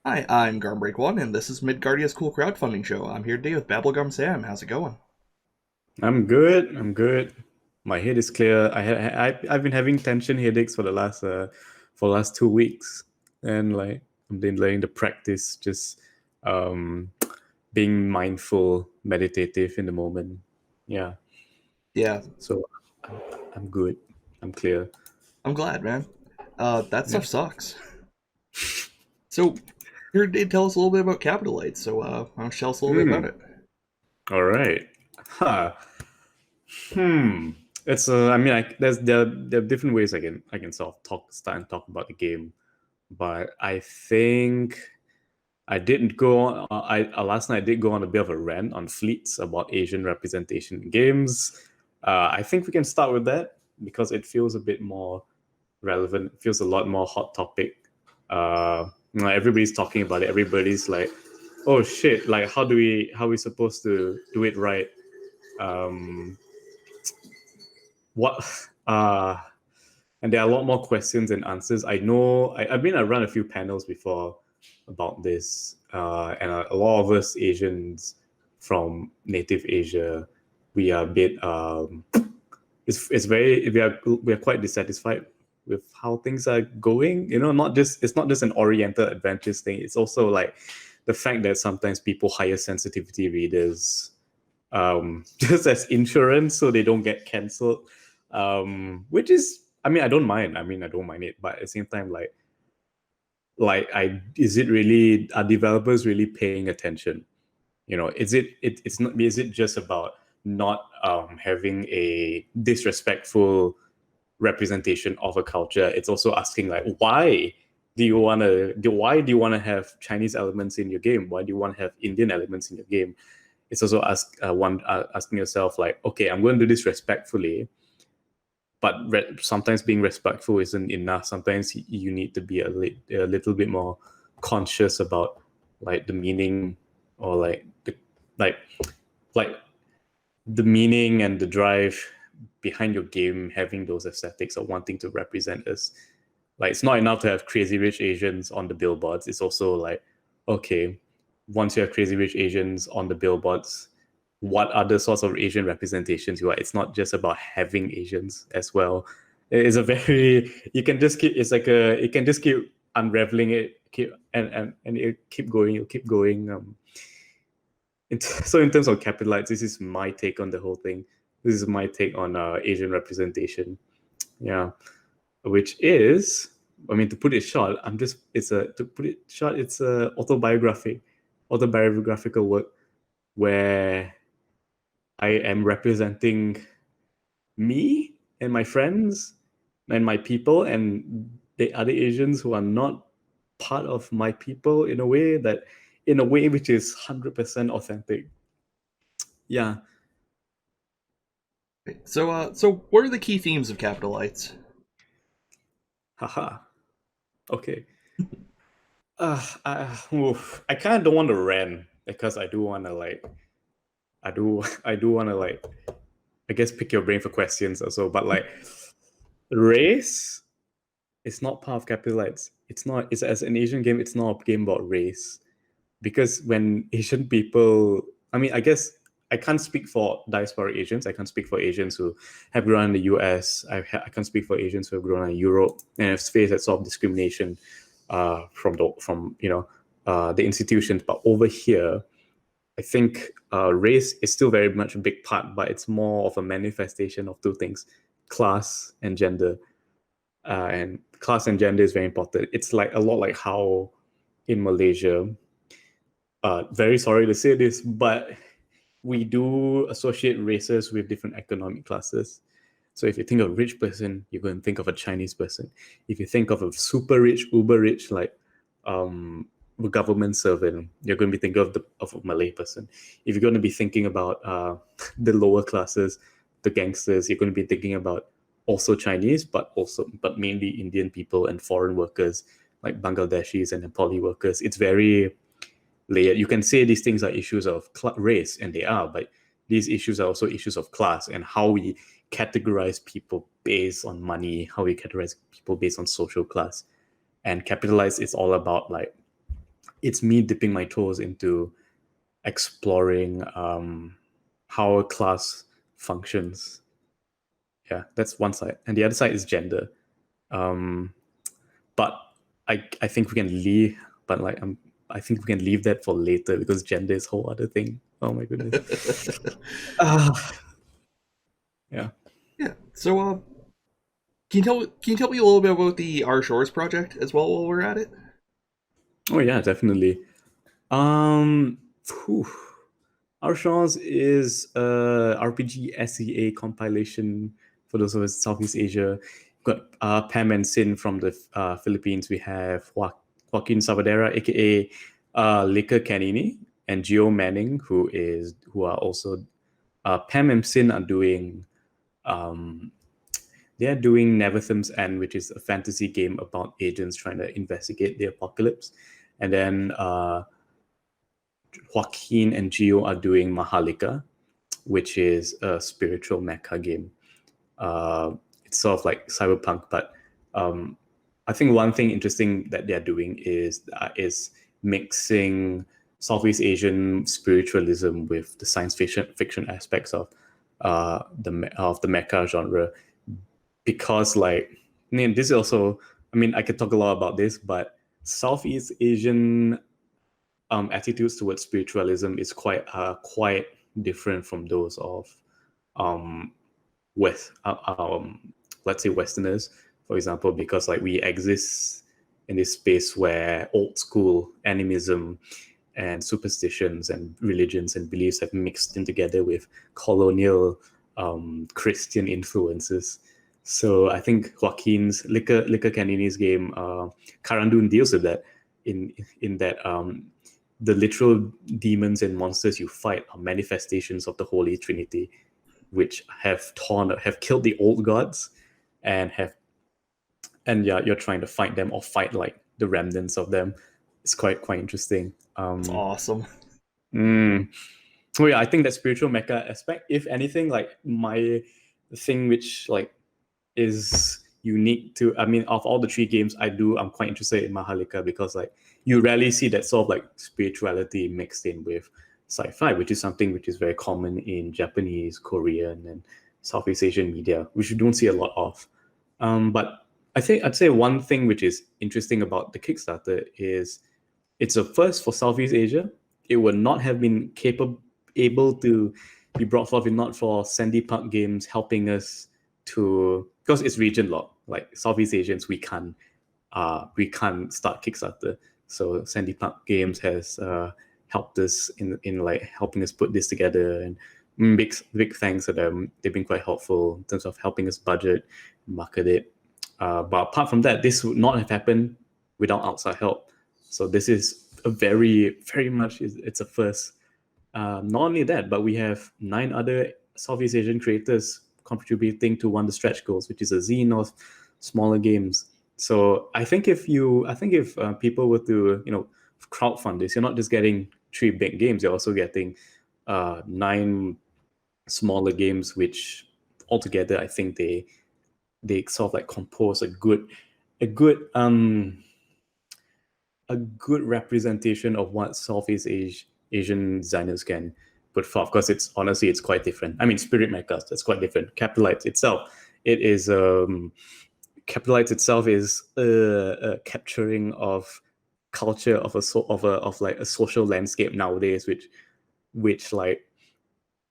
Hi, I'm Garm1, and this is Midgardia's Cool Crowdfunding Show. I'm here today with Babblegum Sam. How's it going? I'm good. I'm good. My head is clear. I've been having tension headaches for the last 2 weeks, and like I've been learning to practice just um being mindful, meditative in the moment. Yeah. Yeah, So I'm, I'm good. I'm clear. I'm glad, man. That Yeah. stuff sucks. So, here today, tell us a little bit about Capitalites. Why don't you tell us a little bit about Hmm. it? All right. Huh. Hmm. It's I mean, there are different ways I can sort of start and talk about the game, but I think I didn't go on. Last night I did go on a bit of a rant on fleets about Asian representation in games. I think we can start with that because it feels a bit more relevant. It feels a lot more hot topic. Everybody's talking about it. Everybody's like, "Oh shit! Like, how are we supposed to do it right?" Um, what? Uh, and there are a lot more questions and answers. I know. I run a few panels before about this, and a lot of us Asians from native Asia, we are a bit. It's very we are quite dissatisfied with how things are going. Not just it's not just an Oriental adventures thing. It's also like the fact that sometimes people hire sensitivity readers just as insurance so they don't get cancelled. Which is, I mean, I don't mind. I mean, I don't mind it, but at the same time, like I is it really, are developers really paying attention? It's not, is it just about not having a disrespectful representation of a culture? It's also asking like, why do you want to have Chinese elements in your game? Why do you want to have Indian elements in your game? It's also asking yourself like, okay, I'm going to do this respectfully, but sometimes being respectful isn't enough. Sometimes you need to be a little bit more conscious about like the meaning, or like like the meaning and the drive behind your game, having those aesthetics or wanting to represent us. Like, it's not enough to have Crazy Rich Asians on the billboards. It's also like, okay, once you have Crazy Rich Asians on the billboards, what other sorts of Asian representations you are? It's not just about having Asians as well. It's a very, you can just keep, it's like a, you can just keep unraveling it, and it keep going, it'll keep going. So in terms of Capitalites, this is my take on the whole thing. This is my take on Asian representation. Yeah, which is, I mean, to put it short, it's a autobiographical work where I am representing me and my friends and my people and the other Asians who are not part of my people, in a way which is 100% authentic. Yeah. So what are the key themes of Capitalites? Haha. Okay. I kind of don't want to rant because I do want to like, I do want to like, I guess, pick your brain for questions also. But like, race is not part of Capitalites. It's not. It's, as an Asian game, it's not a game about race, because when Asian people, I mean, I guess I can't speak for diaspora Asians. I can't speak for Asians who have grown in the US. I can't speak for Asians who have grown in Europe and have faced that sort of discrimination from the institutions. But over here, I think race is still very much a big part, but it's more of a manifestation of two things: class and gender. And class and gender is very important. It's like a lot like how in Malaysia, very sorry to say this, but we do associate races with different economic classes. So if you think of a rich person, you're going to think of a Chinese person. If you think of a super rich, uber rich, like a government servant, you're going to be thinking of a Malay person. If you're going to be thinking about the lower classes, the gangsters, you're going to be thinking about also Chinese, but mainly Indian people and foreign workers like Bangladeshis and Nepali workers. It's very layered. You can say these things are issues of race, and they are, but these issues are also issues of class and how we categorize people based on money, how we categorize people based on social class. And Capitalize is all about like it's me dipping my toes into exploring how a class functions. Yeah, that's one side, and the other side is gender. Um, but I think we can leave, but like I think we can leave that for later because gender is a whole other thing. Oh my goodness. Yeah. Yeah. So, can you tell me a little bit about the Our Shores project as well while we're at it? Oh yeah, definitely. Um, Phew. Our Chance is a RPG SEA compilation for those of us in Southeast Asia. We've got Pam and Sin from the Philippines. We have Joaquin Sabadera, aka Lika Canini, and Gio Manning, who are also Pam and Sin are doing um, they're doing Nevertham's End, which is a fantasy game about agents trying to investigate the apocalypse. And then Joaquin and Gio are doing Mahalika, which is a spiritual mecha game. It's sort of like cyberpunk, but um, I think one thing interesting that they're doing is mixing Southeast Asian spiritualism with the science fiction aspects of the mecha genre. Because like, I mean, this is also, I mean, I could talk a lot about this, but Southeast Asian attitudes towards spiritualism is quite different from those of um, West, let's say Westerners, for example, because like we exist in this space where old school animism and superstitions and religions and beliefs have mixed in together with colonial Christian influences. So I think Joaquin's Lika Canini's game, Karandun, deals with that in that the literal demons and monsters you fight are manifestations of the Holy Trinity, which have killed the old gods, and yeah, you're trying to fight them or fight like the remnants of them. It's quite interesting. It's awesome. Mm, oh yeah, I think that spiritual mecha aspect, if anything, like my thing which like is unique to, I mean, of all the three games I'm quite interested in Mahalika because like you rarely see that sort of like spirituality mixed in with sci-fi, which is something which is very common in Japanese, Korean, and Southeast Asian media, which you don't see a lot of. But I think I'd say one thing which is interesting about the Kickstarter is it's a first for Southeast Asia. It would not have been able to be brought forth if not for Sandy Park Games helping us to, because it's region locked. Like Southeast Asians, we can't start Kickstarter. So Sandy Park Games has helped us in like helping us put this together, and big thanks to them. They've been quite helpful in terms of helping us budget, market it. But apart from that, this would not have happened without outside help. So this is a very much it's a first. Not only that, but we have 9 other Southeast Asian creators contributing to one of the stretch goals, which is a zine of smaller games. So I think if people were to crowdfund this, you're not just getting 3 big games, you're also getting 9 smaller games, which altogether I think they sort of like compose a good a good representation of what Southeast Asian designers can put forth. Because it's quite different. I mean, Spirit Mechas, that's quite different. Capitalites itself, it is Capitalites itself is a capturing of culture of like a social landscape nowadays, which like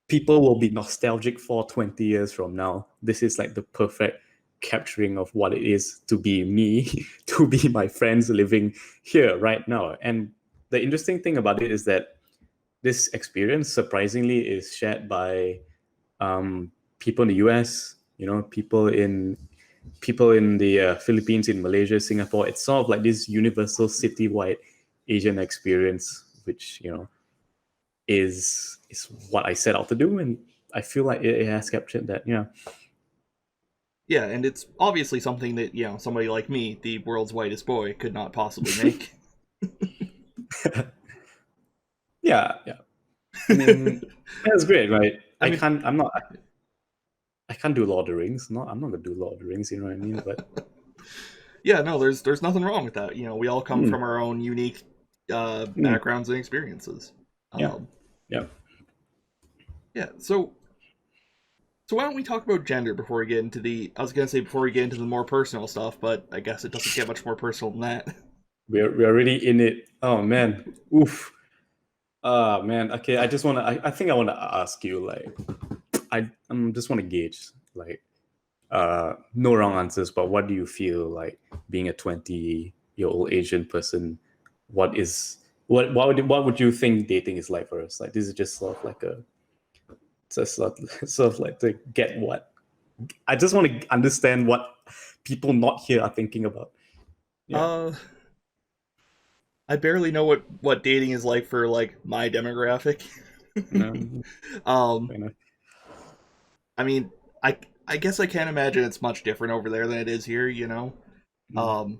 people will be nostalgic for 20 years from now. This is like the perfect capturing of what it is to be me, to be my friends living here right now. And the interesting thing about it is that this experience surprisingly is shared by people in the US, people in the Philippines, in Malaysia, Singapore. It's sort of like this universal citywide Asian experience, which is what I set out to do, and I feel like it has captured that. Yeah. Yeah, and it's obviously something that somebody like me, the world's whitest boy, could not possibly make. Yeah, yeah. I mean, that's great, right? I mean, I can't do Lord of the Rings. I'm not gonna do Lord of the Rings. You know what I mean? But yeah, no, there's nothing wrong with that. We all come hmm, from our own unique Mm, backgrounds and experiences. yeah. Um, Yeah. yeah. So why don't we talk about gender before we get into the? I was gonna say before we get into the more personal stuff, but I guess it doesn't get much more personal than that. We're already in it. Oh man. Oof. Man. Okay. I just wanna I think I wanna ask you, like, I'm just wanna gauge, like, no wrong answers, but what do you feel like being a 20-year-old Asian person? What would you think dating is like for us? Like, this is just sort of like a just sort of like to get what I just want to understand what people not here are thinking about. Yeah. uh, I barely know what dating is like for like my demographic. No, um, fair enough. I mean, I I guess I can't imagine it's much different over there than it is here. You know, Mm. um,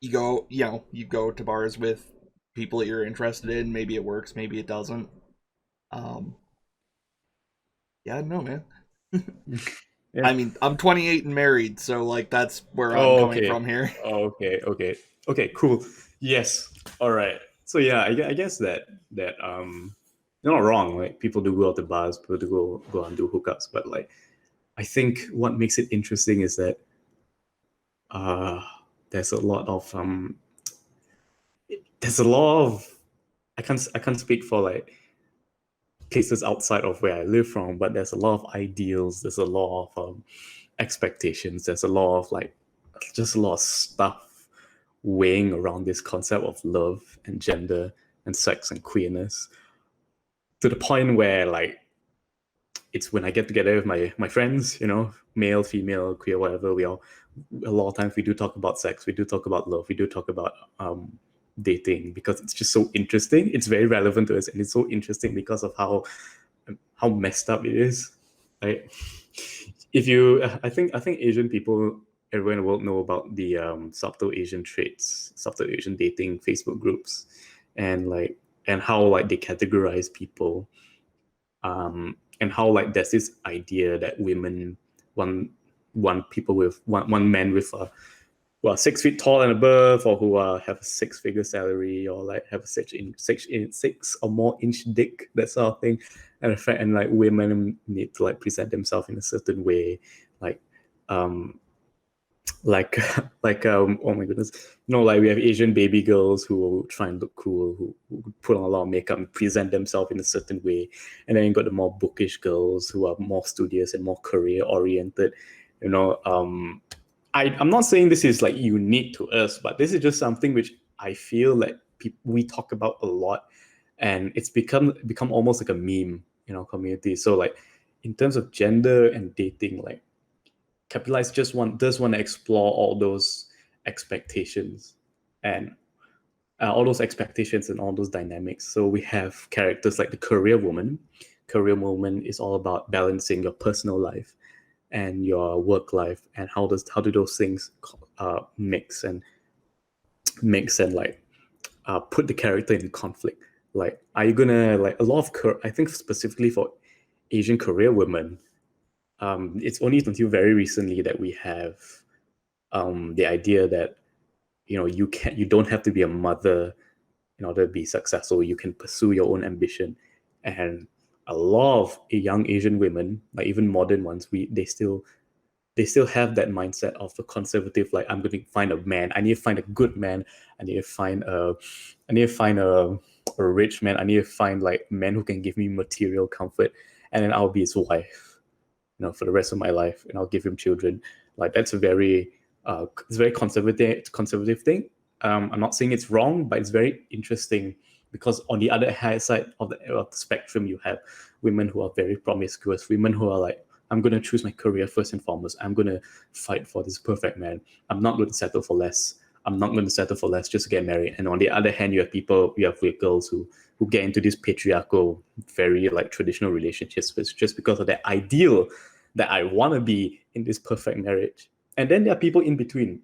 you go to bars with people that you're interested in. Maybe it works, maybe it doesn't. Um, yeah, I don't know, man. Yeah. I mean, I'm 28 and married, so like that's where I'm Oh, coming okay. from here. Okay. Cool. Yes. All right. So yeah, I guess that you're not wrong. Like, people do go out to bars, people do go and do hookups, but like, I think what makes it interesting is that uh there's a lot of there's a lot of I can't speak for like places outside of where I live from, but there's a lot of ideals, there's a lot of expectations, there's a lot of like just a lot of stuff weighing around this concept of love and gender and sex and queerness, to the point where, like, it's when I get together with my friends, male, female, queer, whatever, we all a lot of times we do talk about sex, we do talk about love, we do talk about dating, because it's just so interesting. It's very relevant to us, and it's so interesting because of how messed up it is. Right? If you, I think Asian people, everyone in the world know about the subtle Asian traits, subtle Asian dating Facebook groups, and like and how like they categorize people, and how like there's this idea that women want people with one man with who are 6 feet tall and above, or who have a six-figure salary, or like have a six or more inch dick, that sort of thing. And in fact, and like, women need to like present themselves in a certain way, like um like oh my goodness, like, we have Asian baby girls who will try and look cool, who put on a lot of makeup and present themselves in a certain way. And then you got the more bookish girls who are more studious and more career oriented. I'm not saying this is like unique to us, but this is just something which I feel like we talk about a lot, and it's become almost like a meme in our community. So like, in terms of gender and dating, like, Capitalites does want to explore all those expectations, and all those expectations and all those dynamics. So we have characters like the career woman. Career woman is all about balancing your personal life and your work life, and how do those things mix and like put the character in conflict. Like, are you gonna like a lot of I think specifically for Asian career women, it's only until very recently that we have the idea that you don't have to be a mother in order to be successful. You can pursue your own ambition. And a lot of young Asian women, like even modern ones, they still have that mindset of the conservative, like, I'm going to find a man, I need to find a good man, I need to find a rich man, I need to find like men who can give me material comfort, and then I'll be his wife, for the rest of my life, and I'll give him children. Like, that's a very it's a very conservative thing. I'm not saying it's wrong, but it's very interesting, because on the other side of the spectrum, you have women who are very promiscuous, women who are like, I'm going to choose my career first and foremost. I'm going to fight for this perfect man. I'm not going to settle for less. I'm not going to settle for less just to get married. And on the other hand, you have girls who get into these patriarchal, very like traditional relationships just because of that ideal that I want to be in this perfect marriage. And then there are people in between,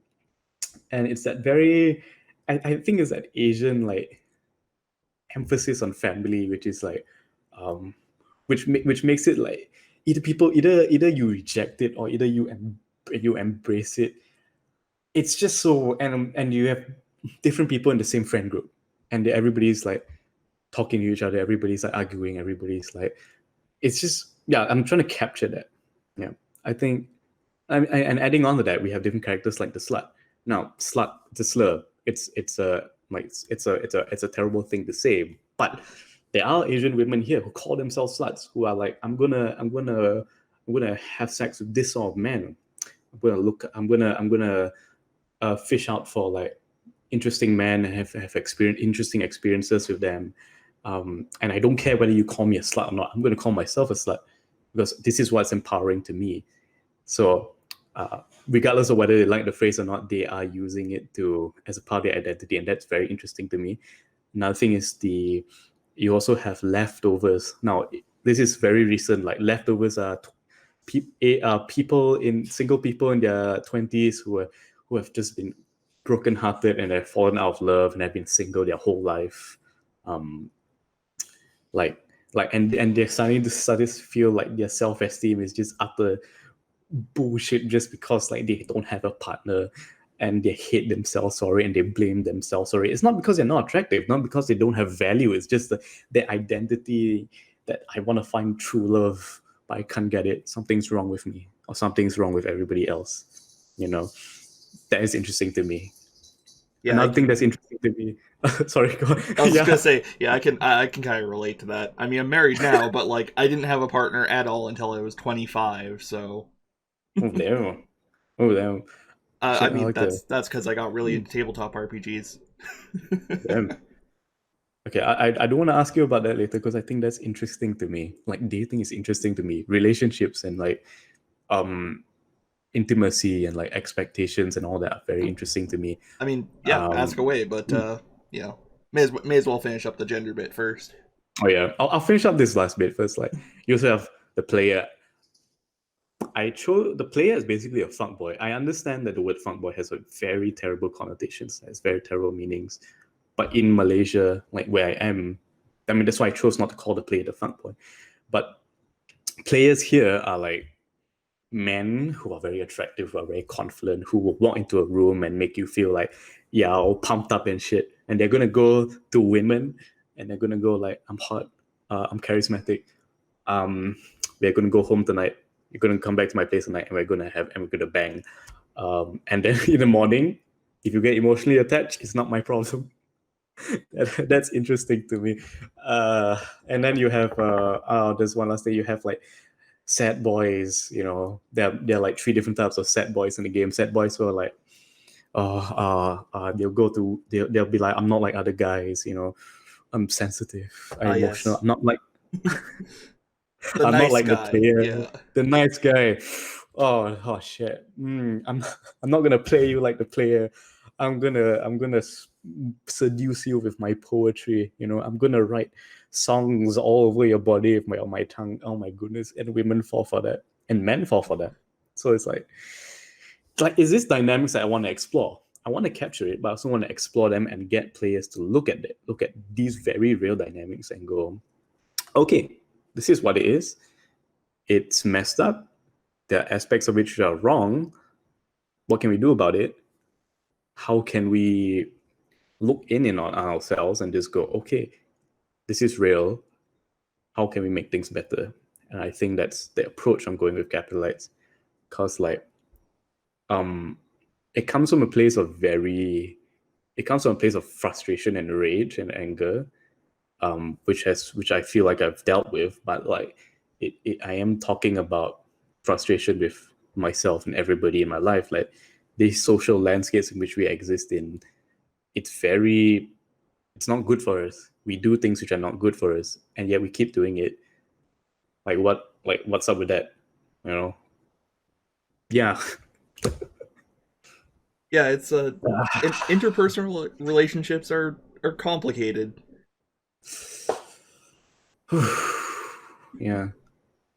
and it's that very, I think it's that Asian like emphasis on family, which is like, which makes it like, either you reject it, or either you embrace it. It's just so, and you have different people in the same friend group, and everybody's like talking to each other, everybody's like arguing, everybody's like, it's just, yeah, I'm trying to capture that. Yeah, I think, and adding on to that, we have different characters like the slut. Now, slut, it's a slur. It's a like it's a terrible thing to say, but there are Asian women here who call themselves sluts, who are like, I'm gonna have sex with this sort of man. I'm gonna fish out for like interesting men, have interesting experiences with them. And I don't care whether you call me a slut or not. I'm going to call myself a slut because this is what's empowering to me. So, regardless of whether they like the phrase or not, they are using it to as a part of their identity, and that's very interesting to me. Another thing is you also have leftovers. Now, this is very recent. Like leftovers are single people in their 20s who have just been brokenhearted and have fallen out of love and have been single their whole life. Um, like and they're starting to feel like their self-esteem is just utter bullshit just because like they don't have a partner, and they hate themselves sorry and they blame themselves sorry. It's not because they're not attractive, not because they don't have value. It's just their identity, that I want to find true love but I can't get it. Something's wrong with me, or something's wrong with everybody else. That is interesting to me. Yeah, Another thing that's interesting to me. Sorry, go on. I was just gonna say, yeah, I can kind of relate to that. I mean, I'm married now, but like, I didn't have a partner at all until I was 25. So, Oh damn. Oh damn. I Shit, I mean, like to. that's because I got really into tabletop RPGs. Damn. Okay, I do want to ask you about that later because I think that's interesting to me. Like dating is interesting to me. Relationships and like intimacy and like expectations and all that are very interesting to me. I mean, yeah, ask away, but you know, may as well finish up the gender bit first. Oh yeah, I'll finish up this last bit first. Like you also have the player. I chose the player as basically a fuckboy. I understand that the word fuckboy has a very terrible connotations, has very terrible meanings. But in Malaysia, like where I am, I mean that's why I chose not to call the player the fuckboy. But players here are like men who are very attractive, who are very confident, who will walk into a room and make you feel like, yeah, all pumped up and shit. And they're gonna go to women and they're gonna go like, I'm hot, I'm charismatic, we're gonna go home tonight. You're gonna come back to my place tonight, and we're gonna bang. And then in the morning, if you get emotionally attached, it's not my problem. That's interesting to me. And then you have there's one last thing. You have like sad boys. There are like three different types of sad boys in the game. Sad boys who are like, they'll be like, I'm not like other guys. I'm sensitive. I'm emotional. Yes, I'm not like the I'm not nice like the guy. player, Yeah, the nice guy. Oh shit. I'm not gonna play you like the player. I'm gonna seduce you with my poetry. I'm gonna write songs all over your body with my tongue. Oh my goodness. And women fall for that, and men fall for that. So it's like is this dynamics that I want to explore? I want to capture it, but I also want to explore them and get players to look at these very real dynamics and go, okay, this is what it is. It's messed up. There are aspects of which are wrong. What can we do about it? How can we look in on ourselves and just go, okay, this is real. How can we make things better? And I think that's the approach I'm going with Capitalites. Because like it comes from a place of frustration and rage and anger, which I feel like I've dealt with, but like I am talking about frustration with myself and everybody in my life. Like these social landscapes in which we exist in, it's not good for us. We do things which are not good for us, and yet we keep doing it. What's up with that? Yeah. yeah. It's interpersonal relationships are complicated. Yeah.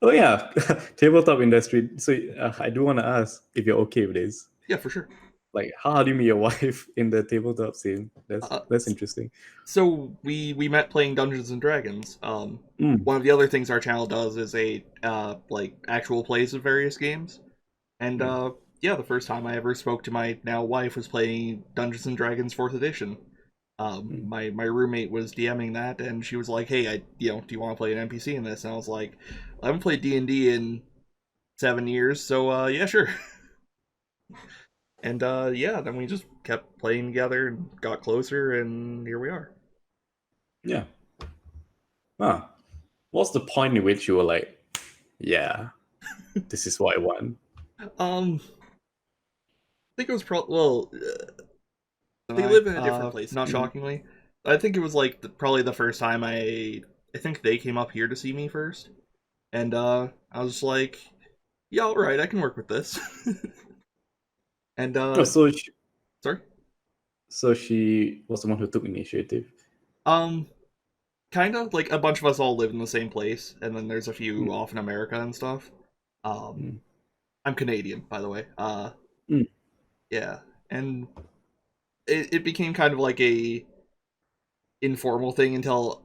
Oh yeah, tabletop industry. So I do want to ask if you're okay with this. Yeah, for sure. Like, how do you meet your wife in the tabletop scene? That's interesting. So we met playing Dungeons and Dragons. Mm. One of the other things our channel does is a like actual plays of various games, and yeah, the first time I ever spoke to my now wife was playing Dungeons and Dragons Fourth Edition. Mm. My roommate was DMing that, and she was like, "Hey, do you want to play an NPC in this?" And I was like, "I haven't played D&D in 7 years, so yeah, sure." And yeah, then we just kept playing together and got closer, and here we are. Yeah. Huh. What's the point in which you were like, yeah, this is what I want? I think it was probably well, they I live in a different place. Not mm, shockingly, I think it was like probably the first time I think they came up here to see me first, and I was like, yeah, all right, I can work with this. And oh, sorry, so she was the one who took initiative. um, kind of like a bunch of us all live in the same place, and then there's a few Mm, off in America and stuff. Um, mm, I'm Canadian, by the way. mm. Yeah, and it became kind of like a informal thing until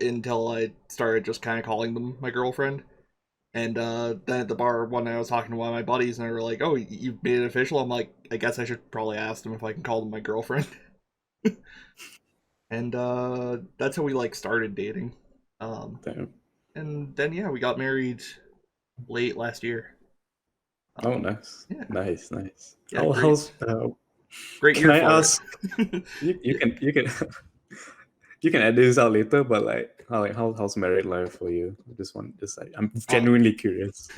I started just kind of calling them my girlfriend. And then at the bar one night I was talking to one of my buddies and they were like, "Oh, you made it official." I'm like, "I guess I should probably ask them if I can call them my girlfriend." And that's how we like started dating. Um, Damn. and then yeah, we got married late last year. Oh, Um, nice, yeah, nice, nice. yeah, How's great can year I for it. ask? You can you can edit this out later, but how's married life for you? Just like I'm uh, genuinely curious.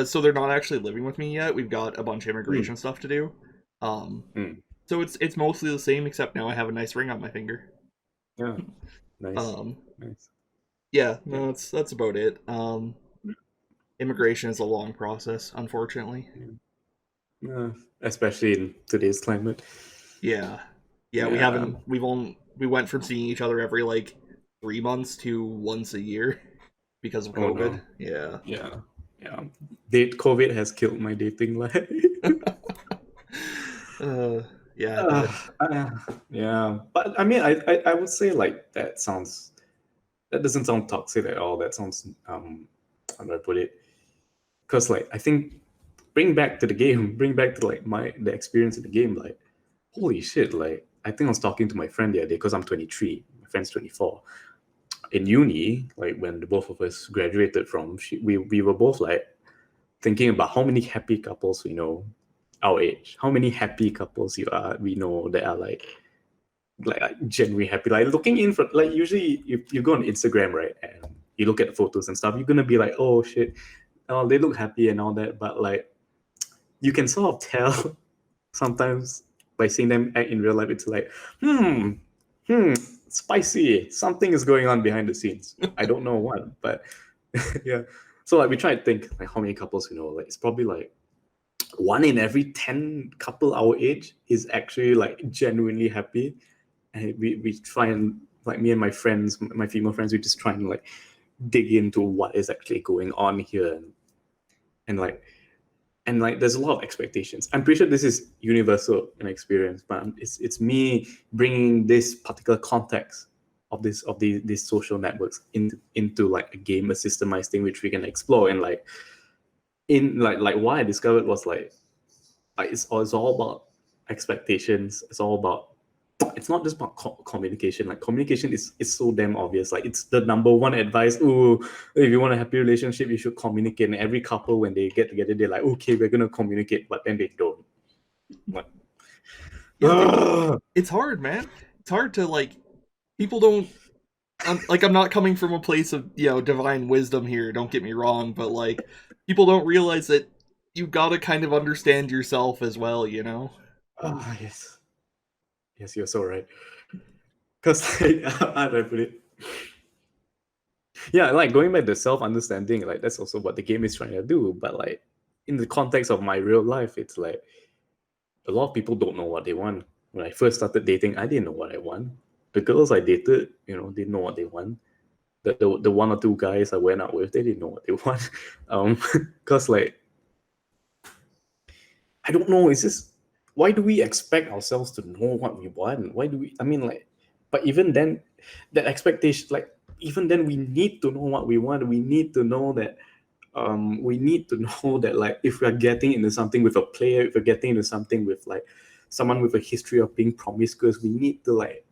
so they're not actually living with me yet. We've got a bunch of Mm, immigration stuff to do. Um, mm. so it's mostly the same, except now I have a nice ring on my finger. Yeah, nice, Um, nice. yeah, Yeah. no, that's about it. Immigration is a long process, unfortunately. Yeah. Especially in today's climate. Yeah, yeah, we Yeah, haven't. We went from seeing each other every like 3 months to once a year because of oh COVID. no. Yeah. Yeah, yeah. COVID has killed my dating life. uh, yeah, I uh, bet. uh, yeah, but I mean, I would say like that doesn't sound toxic at all. That sounds how do I put it? Because like I think bring back to the game, bring back to like the experience of the game. Like holy shit! Like I think I was talking to my friend the other day because I'm 23, my friend's 24. In uni, like when the both of us graduated from, we were both like thinking about how many happy couples we know our age, how many happy couples we know that are like genuinely happy. Like looking in for like usually you go on Instagram, right, and you look at the photos and stuff, you're gonna be like, oh shit, oh they look happy and all that, but like you can sort of tell sometimes by seeing them act in real life, it's like, hmm, spicy. Something is going on behind the scenes. I don't know what, but yeah. So like we try to think like how many couples we know. Like it's probably like one in every 10 couple our age is actually like genuinely happy. And we try and like me and my friends, my female friends, we just try and like dig into what is actually going on here and like there's a lot of expectations. I'm pretty sure this is universal in experience, but it's me bringing this particular context of these social networks into like a game, a systemized thing which we can explore. And like in like what I discovered was like it's all about expectations. It's all about, it's not just about communication. Like communication is so damn obvious. Like it's the number one advice. Ooh, if you want a happy relationship, you should communicate. And every couple when they get together, they're like, okay, we're gonna communicate, but then they don't. Like, Yeah, it's hard, man. It's hard to like people don't. I'm not coming from a place of divine wisdom here. Don't get me wrong, but like people don't realize that you gotta kind of understand yourself as well. You know. yes, yes, you're so right. Because like, how do I put it? Yeah, like going back to self-understanding, like that's also what the game is trying to do. But like in the context of my real life, it's like a lot of people don't know what they want. When I first started dating, I didn't know what I want. The girls I dated, didn't know what they want. The one or two guys I went out with, they didn't know what they want. Because like I don't know, it's just why do we expect ourselves to know what we want? Why do we? I mean, like, but even then, that expectation, like, even then, we need to know what we want. We need to know that We need to know that like if we're getting into something with a player, if we're getting into something with like someone with a history of being promiscuous, we need to like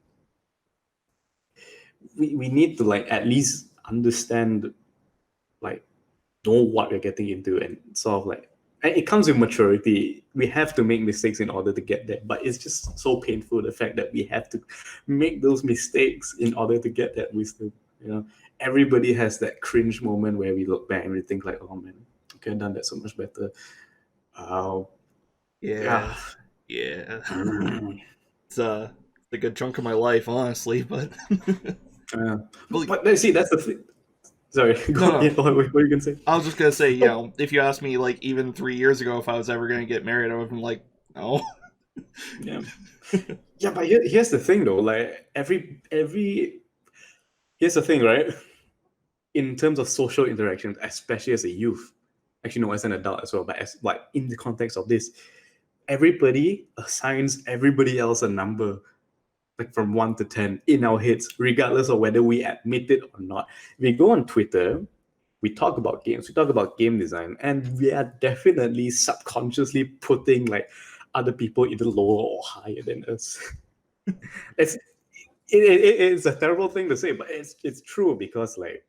we need to like at least understand, like know what we're getting into, and sort of like, and it comes with maturity. We have to make mistakes in order to get there, but it's just so painful, the fact that we have to make those mistakes in order to get that wisdom. You know, everybody has that cringe moment where we look back and we think like, oh man, I could have done that so much better. uh, Yeah, yeah. yeah. It's a good chunk of my life, honestly. But uh, well, but see, that's the thing. Sorry, no, go, no. yeah, what were you gonna say? I was just gonna say, if you asked me like even 3 years ago if I was ever gonna get married, I would have been like, no. Yeah, yeah, but here's the thing though, like every here's the thing, right? In terms of social interactions, especially as a youth, actually no, as an adult as well, but as like in the context of this, everybody assigns everybody else a number, like from 1 to 10 in our heads, regardless of whether we admit it or not. We go on Twitter, we talk about games, we talk about game design, and we are definitely subconsciously putting like other people either lower or higher than us. it's it's a terrible thing to say, but it's true, because like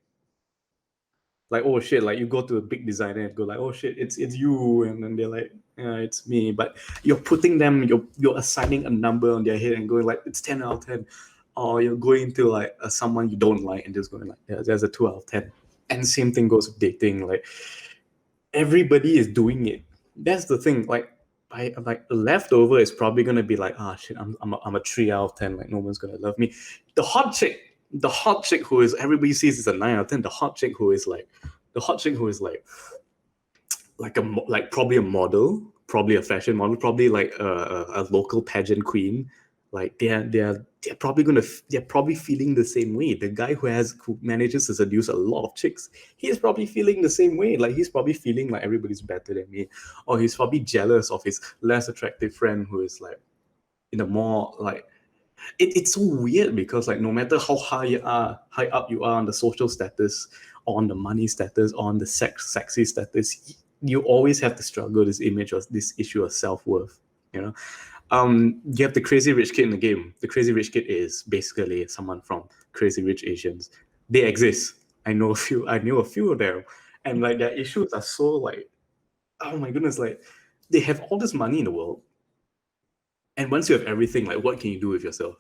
oh shit, like you go to a big designer and go like, oh shit, it's you, and then they're like, yeah, it's me, but you're putting them, you're assigning a number on their head and going like it's 10 out of 10, or you're going to like someone you don't like and just going like, yeah, there's a 2 out of 10. And same thing goes with dating, like everybody is doing it. That's the thing, like the leftover is probably gonna be like, ah shit, I'm a 3 out of 10, like no one's gonna love me. The hot chick who is everybody sees is a 9 out of 10. The hot chick who is like like probably a model, probably a fashion model, probably like a local pageant queen. Like they're probably feeling the same way. The guy who manages to seduce a lot of chicks, he's probably feeling the same way. Like he's probably feeling like everybody's better than me, or he's probably jealous of his less attractive friend who is like in a more like it's so weird, because like no matter how high up you are on the social status, or on the money status, or on the sexy status, you always have to struggle this image or this issue of self-worth. You know, you have the crazy rich kid in the game. The crazy rich kid is basically someone from Crazy Rich Asians. They exist. I know a few of them, and like their issues are so like, oh my goodness, like they have all this money in the world, and once you have everything, like what can you do with yourself?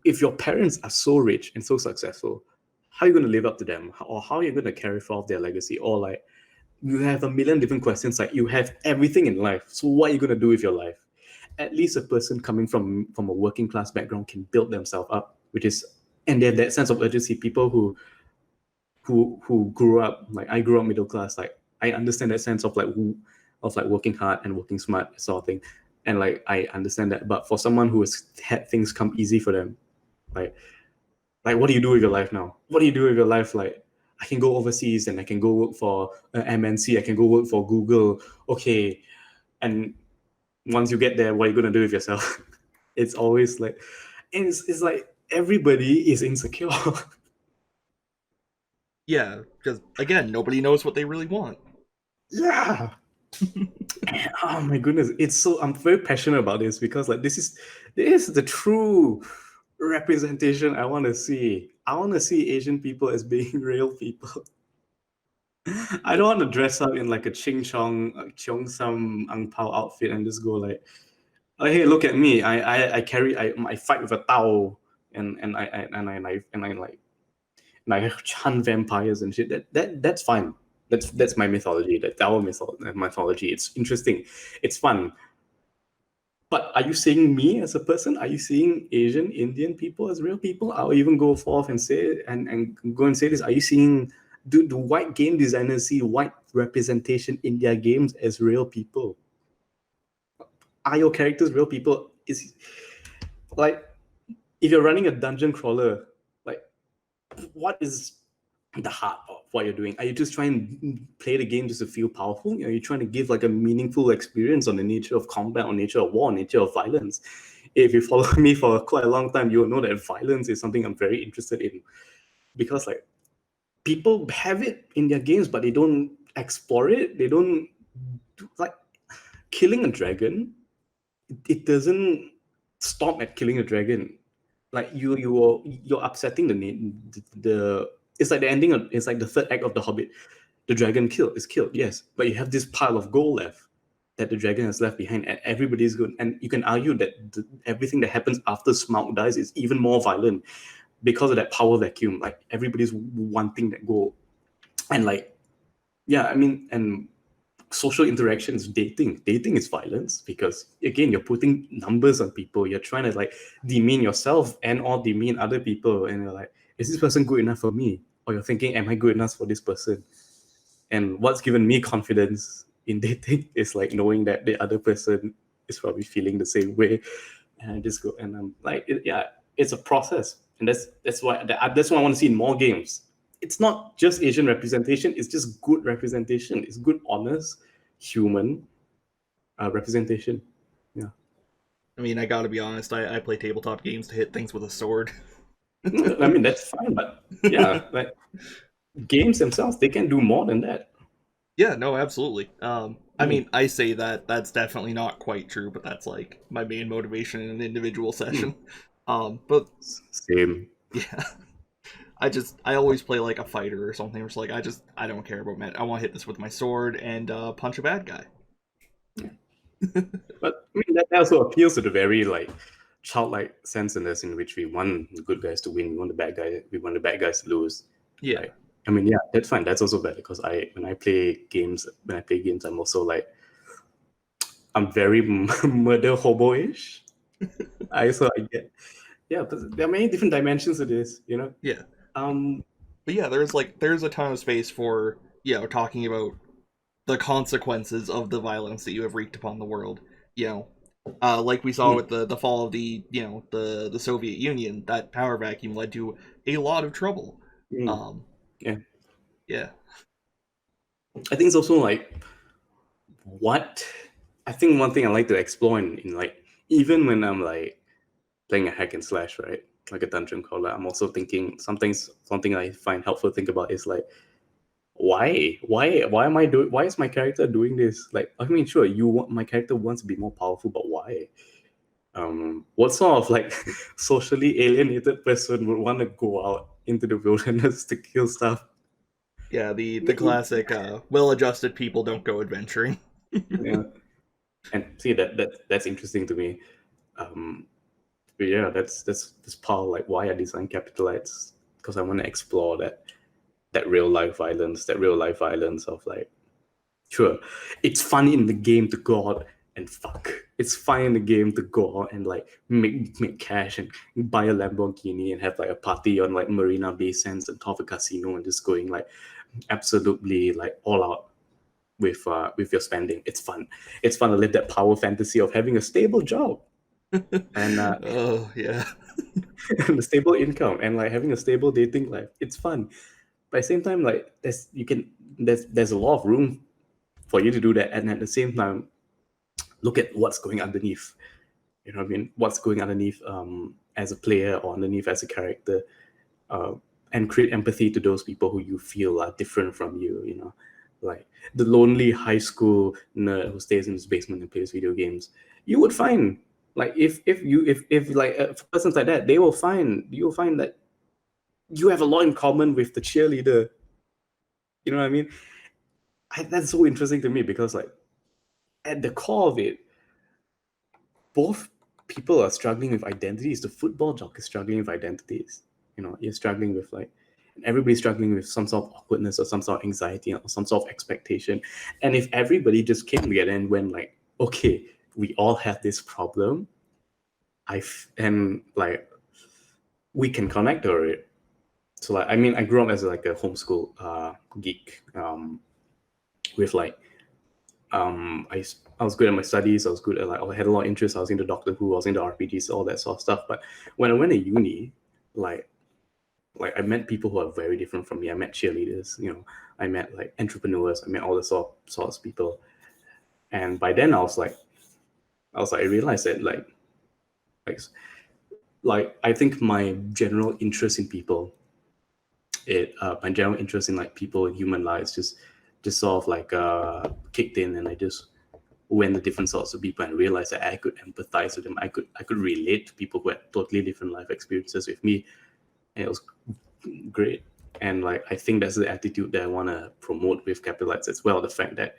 If your parents are so rich and so successful, how are you going to live up to them? Or how are you going to carry forth their legacy? Or like, you have a million different questions. Like, you have everything in life. So what are you going to do with your life? At least a person coming from a working class background can build themselves up, which is, and they have that sense of urgency. People who grew up, like I grew up middle class, like I understand that sense of like working hard and working smart sort of thing. And like I understand that. But for someone who has had things come easy for them, like what do you do with your life now? What do you do with your life? Like, I can go overseas and I can go work for MNC. I can go work for Google. Okay, and once you get there, what are you gonna do with yourself? It's always like, and it's like everybody is insecure. Yeah, because again, nobody knows what they really want. Yeah. Oh my goodness, it's so, I'm very passionate about this, because like this is the true representation I want to see. I want to see Asian people as being real people. I don't want to dress up in like a ching chong cheong sam ang pao outfit and just go like, oh, hey, look at me. I fight with a tao, and I hunt vampires and shit. That's fine. That's my mythology. That's our mythology. It's interesting. It's fun. But are you seeing me as a person? Are you seeing Asian, Indian people as real people? I'll even go forth and say and go and say this. Are you seeing, do white game designers see white representation in their games as real people? Are your characters real people? Is like, if you're running a dungeon crawler, like what is the heart of what you're doing? Are you just trying to play the game just to feel powerful? Are you trying to give like a meaningful experience on the nature of combat, on nature of war, nature of violence? If you follow me for quite a long time, you'll know that violence is something I'm very interested in, because like people have it in their games, but they don't explore it. They don't like killing a dragon. It doesn't stop at killing a dragon. Like you're upsetting the it's like the ending of it's like the third act of the Hobbit. The dragon is killed, yes, but you have this pile of gold left that the dragon has left behind, and everybody's good. And you can argue that everything that happens after Smaug dies is even more violent because of that power vacuum. Like everybody's wanting that gold, and like yeah, I mean, and social interactions, dating is violence because again you're putting numbers on people. You're trying to like demean yourself and or demean other people, and you're like, is this person good enough for me? Or you're thinking, am I good enough for this person? And what's given me confidence in dating is like knowing that the other person is probably feeling the same way, and I just go and I'm like, yeah, it's a process, and that's why I want to see in more games. It's not just Asian representation; it's just good representation. It's good, honest, human representation. Yeah, I mean, I gotta be honest. I play tabletop games to hit things with a sword. I mean that's fine, but yeah, like games themselves, they can do more than that. Yeah, no, absolutely. I Mm, mean, I say that that's definitely not quite true, but that's like my main motivation in an individual mm. session. But Same. yeah, I always play like a fighter or something. It's like I don't care about I want to hit this with my sword and punch a bad guy. But I mean, that also appeals to the very like childlike sense in which we want the good guys to win, we want the bad guys to lose. Yeah, Like, I mean, yeah, that's fine. That's also bad because when I play games, I'm also like I'm very murder hobo-ish. I get yeah, but there are many different dimensions to this, you know. yeah. Um, But yeah, there's a ton of space for talking about the consequences of the violence that you have wreaked upon the world. You know, like we saw with mm, the fall of the Soviet Union, that power vacuum led to a lot of trouble. mm, Um, yeah, yeah, I think it's also like what I think one thing I like to explore in like even when I'm like playing a hack and slash, right? Like a dungeon crawler, I'm also thinking something I find helpful to think about is like why am I doing why is my character doing this? Like I mean sure you want my character wants to be more powerful, but why? What sort of like socially alienated person would want to go out into the wilderness to kill stuff? yeah. The classic well-adjusted people don't go adventuring. Yeah. And see that's interesting to me. Um but yeah, that's part of like why I designed Capitalites because I want to explore that real life violence of like, sure, it's fun in the game to go out and fuck. It's fun in the game to go out and like make cash and buy a Lamborghini and have like a party on like Marina Bay Sands and top of a casino and just going like absolutely like all out with your spending. It's fun. It's fun to live that power fantasy of having a stable job and Oh yeah, and a stable income and like having a stable dating life. It's fun. But at the same time, like there's a lot of room for you to do that, and at the same time, look at what's going underneath. You know what I mean? What's going underneath as a player or underneath as a character, uh, and create empathy to those people who you feel are different from you. You know, like the lonely high school nerd who stays in his basement and plays video games. You would find like if like persons like that, you'll find that you have a lot in common with the cheerleader. You know what I mean? That's so interesting to me because like at the core of it, both people are struggling with identities. The football jock is struggling with identities. You know, you're struggling with like everybody's struggling with some sort of awkwardness or some sort of anxiety or some sort of expectation. And if everybody just came together and went like, okay, we all have this problem, and like we can connect over it. So like I mean I grew up as like a homeschool geek with like I was good at my studies. I was good at like I had a lot of interest. I was into Doctor Who. I was into RPGs, all that sort of stuff. But when I went to uni, like I met people who are very different from me. I met cheerleaders, you know. I met like entrepreneurs. I met all the sorts of people. And by then, I realized that like I think my general interest in people, my general interest in like people in human lives, just sort of like kicked in, and I just went to different sorts of people and realized that I could empathize with them. I could relate to people who had totally different life experiences with me, and it was great. And like I think that's the attitude that I want to promote with Capitalites as well. The fact that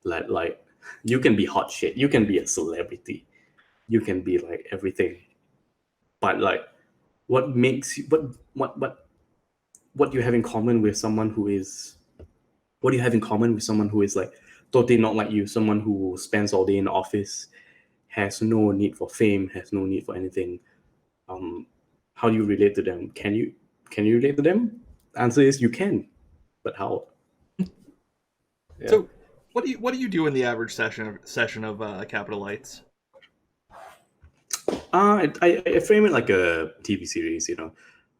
like you can be hot shit, you can be a celebrity, you can be like everything, but like what makes you what you have in common with someone who is what do you have in common with someone who is like totally not like you, someone who spends all day in the office, has no need for fame, has no need for anything. How do you relate to them? Can you relate to them? The answer is you can, but how? Yeah. So, what do you do in the average session of Capitalites? I frame it like a TV series,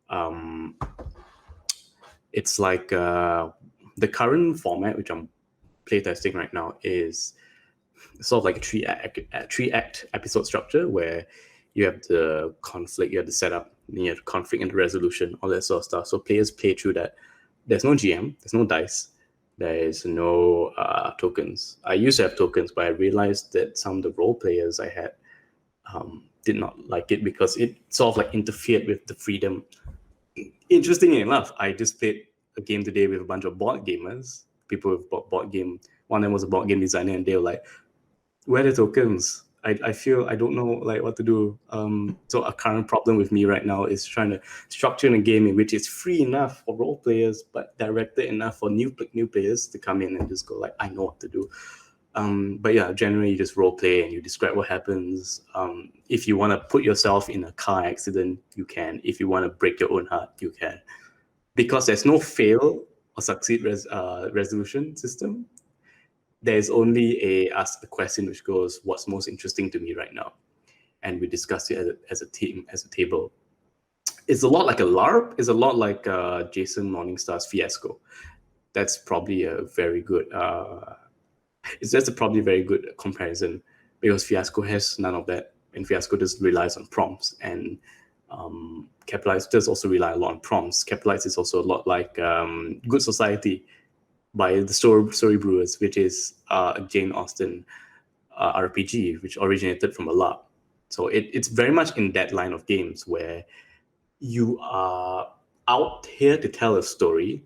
um it's like the current format which I'm playtesting right now is sort of like a three act episode structure where you have the conflict, you have the setup, then you have the conflict and the resolution, all that sort of stuff. So players play through that. There's no GM, there's no dice, there is no tokens. I used to have tokens, but I realized that some of the role players I had did not like it because it sort of like interfered with the freedom. Interestingly enough, I just played a game today with a bunch of board gamers, people with board game. One of them was a board game designer, and they were like, "Where are the tokens? I feel I don't know like what to do." So a current problem with me right now is trying to structure a game in which it's free enough for role players, but directed enough for new players to come in and just go like, "I know what to do." But yeah, generally you just role play and you describe what happens. If you want to put yourself in a car accident, you can. If you want to break your own heart, you can. Because there's no fail or succeed resolution system, there's only ask a question which goes, "What's most interesting to me right now?" And we discuss it as a team, as a table. It's a lot like a LARP. It's a lot like Jason Morningstar's Fiasco. That's probably a very good that's a probably very good comparison, because Fiasco has none of that, and Fiasco just relies on prompts, and Capitalites does also rely a lot on prompts. Capitalites is also a lot like Good Society by the Story Brewers, which is a Jane Austen RPG, which originated from a LARP. So it's very much in that line of games where you are out here to tell a story,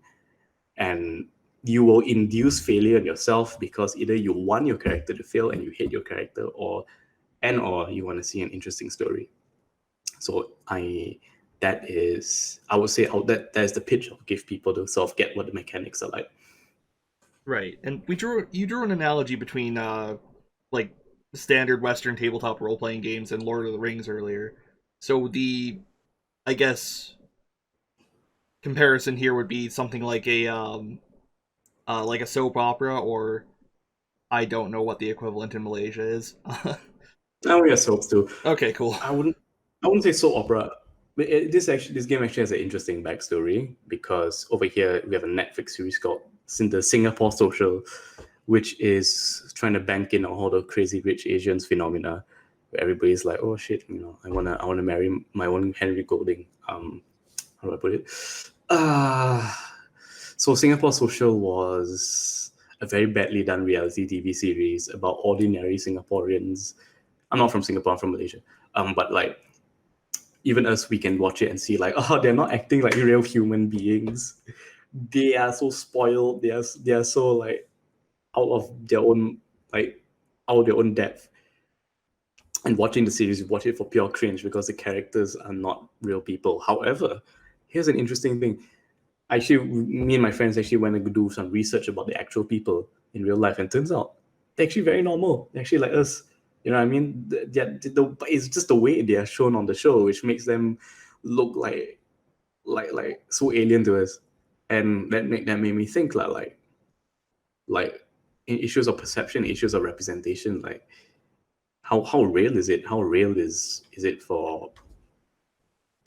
and you will induce failure in yourself because either you want your character to fail and you hate your character, or you want to see an interesting story. So I would say that is the pitch I'll give people to sort of get what the mechanics are like. Right, and you drew an analogy between like standard Western tabletop role playing games and Lord of the Rings earlier. So the I guess comparison here would be something like a soap opera, or I don't know what the equivalent in Malaysia is. Oh yeah, soaps too. Okay, cool. I wouldn't say soap opera. But this game actually has an interesting backstory, because over here we have a Netflix series called the Singapore Social, which is trying to bank in on all the crazy rich Asians phenomena, where everybody's like, "Oh shit, I wanna marry my own Henry Golding." How do I put it? So Singapore Social was a very badly done reality TV series about ordinary Singaporeans. I'm not from Singapore, I'm from Malaysia. But like even us, we can watch it and see like, oh, they're not acting like real human beings. They are so spoiled. They are so like out of their own like out of their own depth. And watching the series, you watch it for pure cringe because the characters are not real people. However, here's an interesting thing. Actually, me and my friends actually went to do some research about the actual people in real life, and turns out they're actually very normal. They're actually like us. You know what I mean? It's just the way they are shown on the show, which makes them look like so alien to us, and that made me think like in issues of perception, issues of representation, like how real is it? How real is it for?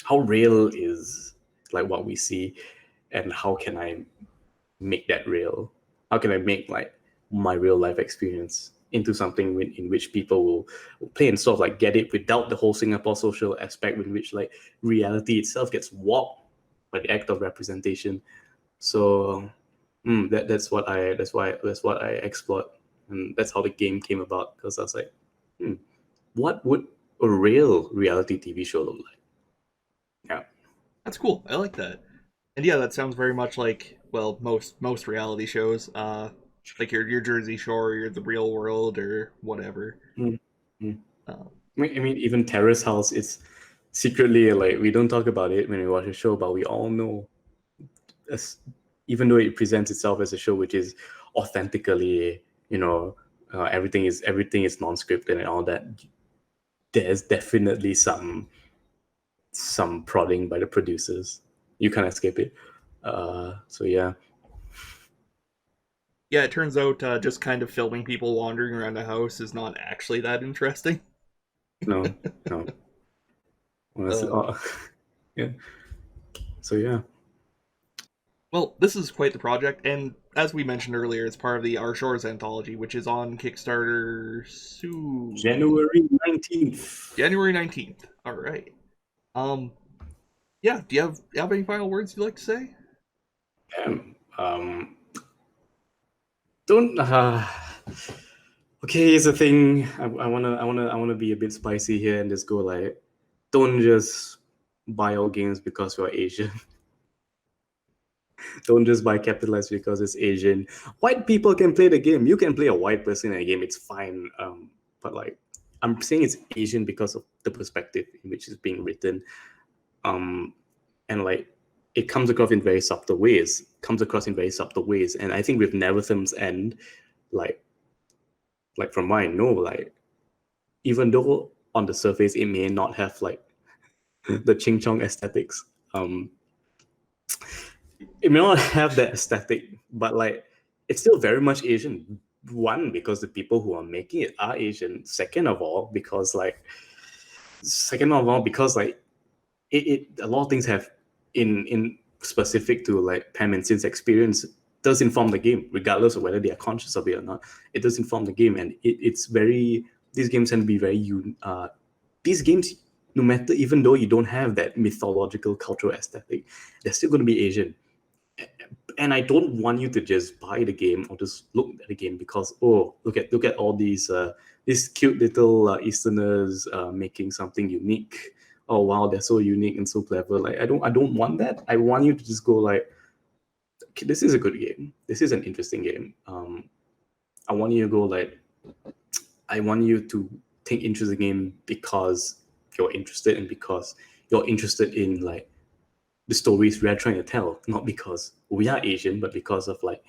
How real is like what we see, and how can I make that real? How can I make like my real life experience into something in which people will play and sort of like get it without the whole Singapore Social aspect, in which like reality itself gets warped by the act of representation. So that's what I explored, and that's how the game came about. Because I was like, what would a real reality TV show look like? Yeah. That's cool. I like that. And yeah, that sounds very much like, well, most reality shows. Like your Jersey Shore, your The Real World, or whatever. Mm, mm. Um, I mean, even Terrace House is secretly like we don't talk about it when we watch a show, but we all know, as, even though it presents itself as a show which is authentically, everything is non-scripted and all that, there's definitely some prodding by the producers. You can't escape it. So yeah. yeah, it turns out just kind of filming people wandering around the house is not actually that interesting. No, no. Honestly, Uh, yeah. So yeah. well, this is quite the project, and as we mentioned earlier, it's part of the Our Shores anthology, which is on Kickstarter soon, January 19th. January 19th. All right. Um, yeah. Do you have any final words you'd like to say? Damn. Don't. Okay, here's the thing. I wanna be a bit spicy here and just go like, don't just buy all games because you're Asian. Don't just buy Capitalites because it's Asian. White people can play the game. You can play a white person in a game. It's fine. But like, I'm saying it's Asian because of the perspective in which it's being written. And like, it comes across in very subtle ways. And I think with Nevertham's End, like from what I know, like even though on the surface it may not have like the ching chong aesthetics, it may not have that aesthetic, but like it's still very much Asian. One, because the people who are making it are Asian. Second of all, because like it a lot of things have in specific to like Pam and Sin's experience does inform the game, regardless of whether they are conscious of it or not. It does inform the game, and it's very, these games can be very these games, no matter, even though you don't have that mythological cultural aesthetic, they're still going to be Asian. And I don't want you to just buy the game or just look at the game because, oh, look at all these cute little Easterners making something unique. Oh wow, they're so unique and so clever. Like I don't want that. I want you to just go like, okay, this is a good game. This is an interesting game. I want you to go like, I want you to take interest in the game because you're interested and because you're interested in like the stories we are trying to tell, not because we are Asian, but because of like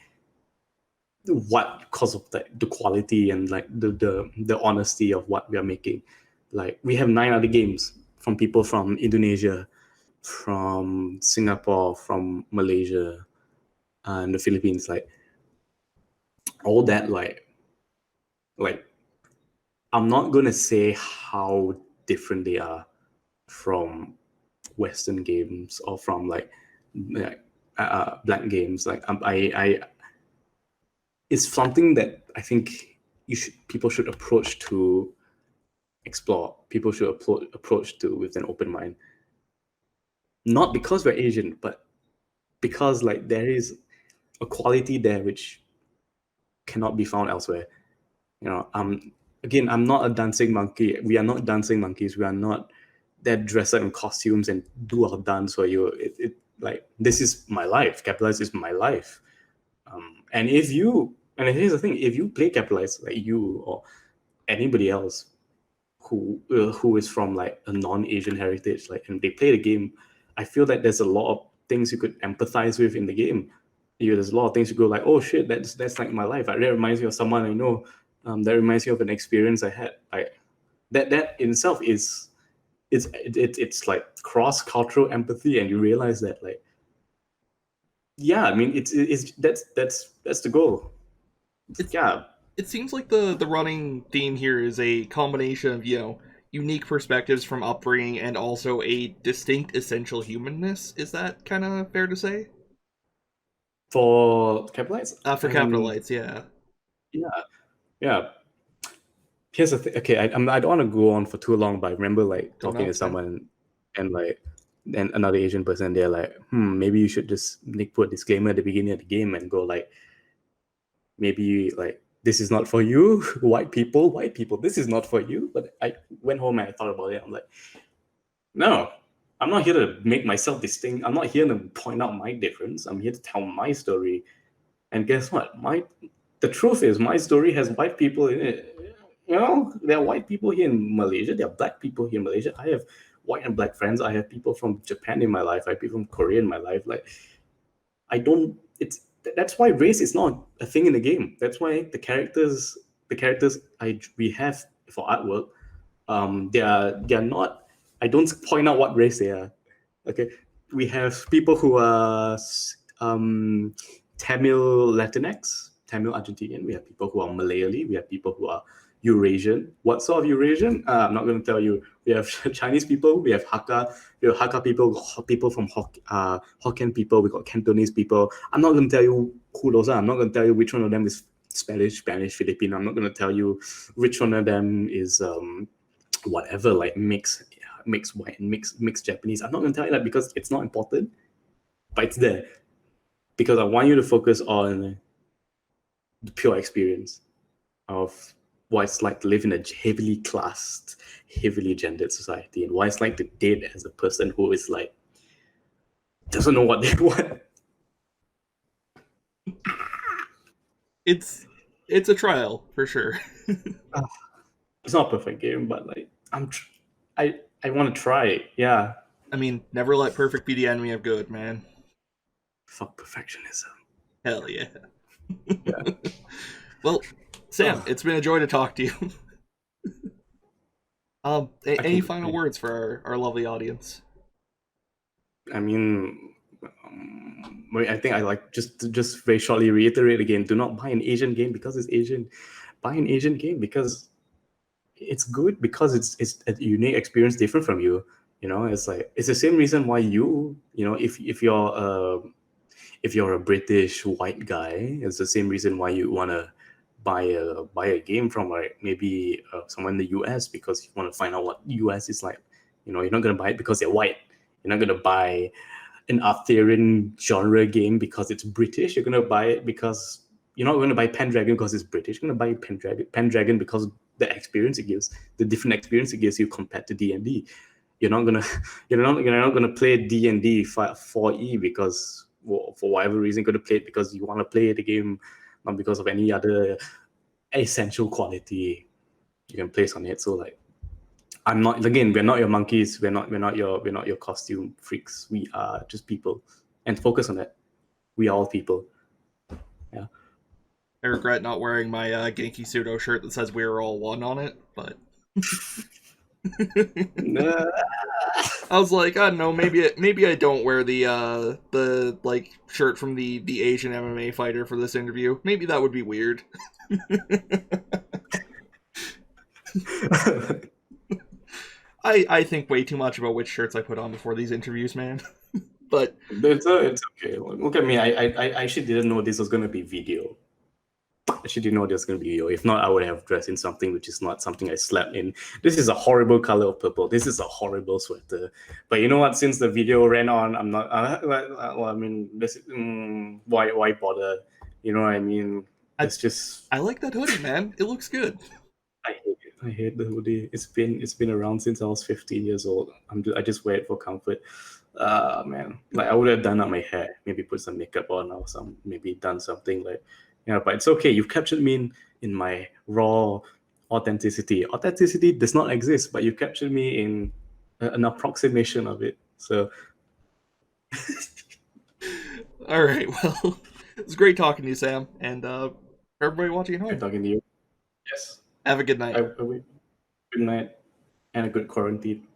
because of the quality and like the honesty of what we are making. Like we have 9 other games from people from Indonesia, from Singapore, from Malaysia, and the Philippines. Like all that, like I'm not gonna say how different they are from Western games or from like black games. Like I it's something that I think people should approach to explore. People should approach to with an open mind. Not because we're Asian, but because like there is a quality there which cannot be found elsewhere. Again, I'm not a dancing monkey. We are not dancing monkeys. We are not that dress up in costumes and do our dance for you. Like this is my life. Capitalize is my life. And here's the thing: if you play Capitalize, like you or anybody else who is from like a non-Asian heritage, like, and they play the game, I feel that there's a lot of things you could empathize with in the game. There's a lot of things you go like, oh shit, that's like my life. That reminds me of someone I know. That reminds me of an experience I had. That in itself is it's like cross-cultural empathy, and you realize that like, yeah, I mean it's that's the goal. It's Yeah. it seems like the running theme here is a combination of unique perspectives from upbringing and also a distinct essential humanness. Is that kind of fair to say? For Capitalites, For I mean, Capitalites, yeah. yeah, yeah. Here's the thing. Okay, I don't want to go on for too long, but I remember like Oh talking no, to it's fine. someone and like and another Asian person, they're like, maybe you should just put a disclaimer at the beginning of the game and go like, maybe like, this is not for you, white people, this is not for you. But I went home and I thought about it. I'm like, no, I'm not here to make myself distinct. I'm not here to point out my difference. I'm here to tell my story. And guess what? The truth is, my story has white people in it. There are white people here in Malaysia. There are black people here in Malaysia. I have white and black friends. I have people from Japan in my life. I have people from Korea in my life. Like, I don't. That's why race is not a thing in the game. That's why the characters we have for artwork, they are not. I don't point out what race they are. Okay, we have people who are Tamil Latinx, Tamil Argentinian. We have people who are Malayali. We have people who are Eurasian. What sort of Eurasian? I'm not going to tell you. We have Chinese people. We have Hakka. We have Hakka people. People from Hokkien people. We got Cantonese people. I'm not going to tell you who those are. I'm not going to tell you which one of them is Spanish, Filipino. I'm not going to tell you which one of them is whatever, like mixed white and mixed Japanese. I'm not going to tell you that because it's not important, but it's there because I want you to focus on the pure experience of what it's like to live in a heavily classed, heavily gendered society, and what it's like to date as a person who is like doesn't know what they want. It's a trial for sure. It's not a perfect game, but like I want to try it. Yeah. I mean, never let perfect be the enemy of good, man. Fuck perfectionism. Hell yeah. Yeah. Well, Sam, it's been a joy to talk to you. Any final words for our lovely audience? I mean, I think I like just very shortly reiterate again: do not buy an Asian game because it's Asian. Buy an Asian game because it's good, because it's a unique experience, different from you. It's like it's the same reason why if you're a British white guy, it's the same reason why you wanna buy a game from like maybe someone in the US, because you want to find out what US is like. You're not gonna buy it because they're white. You're not gonna buy an Arthurian genre game because it's British. You're gonna buy it because you're not gonna buy Pendragon because it's British. You're gonna buy Pendragon because the experience it gives, the different experience it gives you compared to D&D. You're not gonna you're not gonna play D&D 4E because for whatever reason, you're gonna play it because you want to play the game, not because of any other essential quality you can place on it. So like, I'm not, again, we're not your monkeys, we're not your costume freaks. We are just people, and focus on that. We are all people. Yeah. I regret not wearing my Genki Pseudo shirt that says "We're all one" on it, but I was like, I don't know, maybe I don't wear the like shirt from the Asian MMA fighter for this interview. Maybe that would be weird. I think way too much about which shirts I put on before these interviews, man. But it's okay. Look at me. I actually didn't know this was going to be video. I actually didn't know this was going to be video. If not, I would have dressed in something which is not something I slept in. This is a horrible color of purple. This is a horrible sweater. But you know what? Since the video ran on, I'm not. Well, I mean, why bother? You know what I mean? It's just. I like that hoodie, man. It looks good. I hate the hoodie. It's been around since I was 15 years old. I just wear it for comfort. Man, like I would have done up my hair, maybe put some makeup on, or maybe done something like, but it's okay. You've captured me in my raw authenticity. Authenticity does not exist, but you captured me in an approximation of it. So, all right. Well, it's great talking to you, Sam, and for everybody watching at home. I'm talking to you. Yes. Have a good night. Good night and a good quarantine.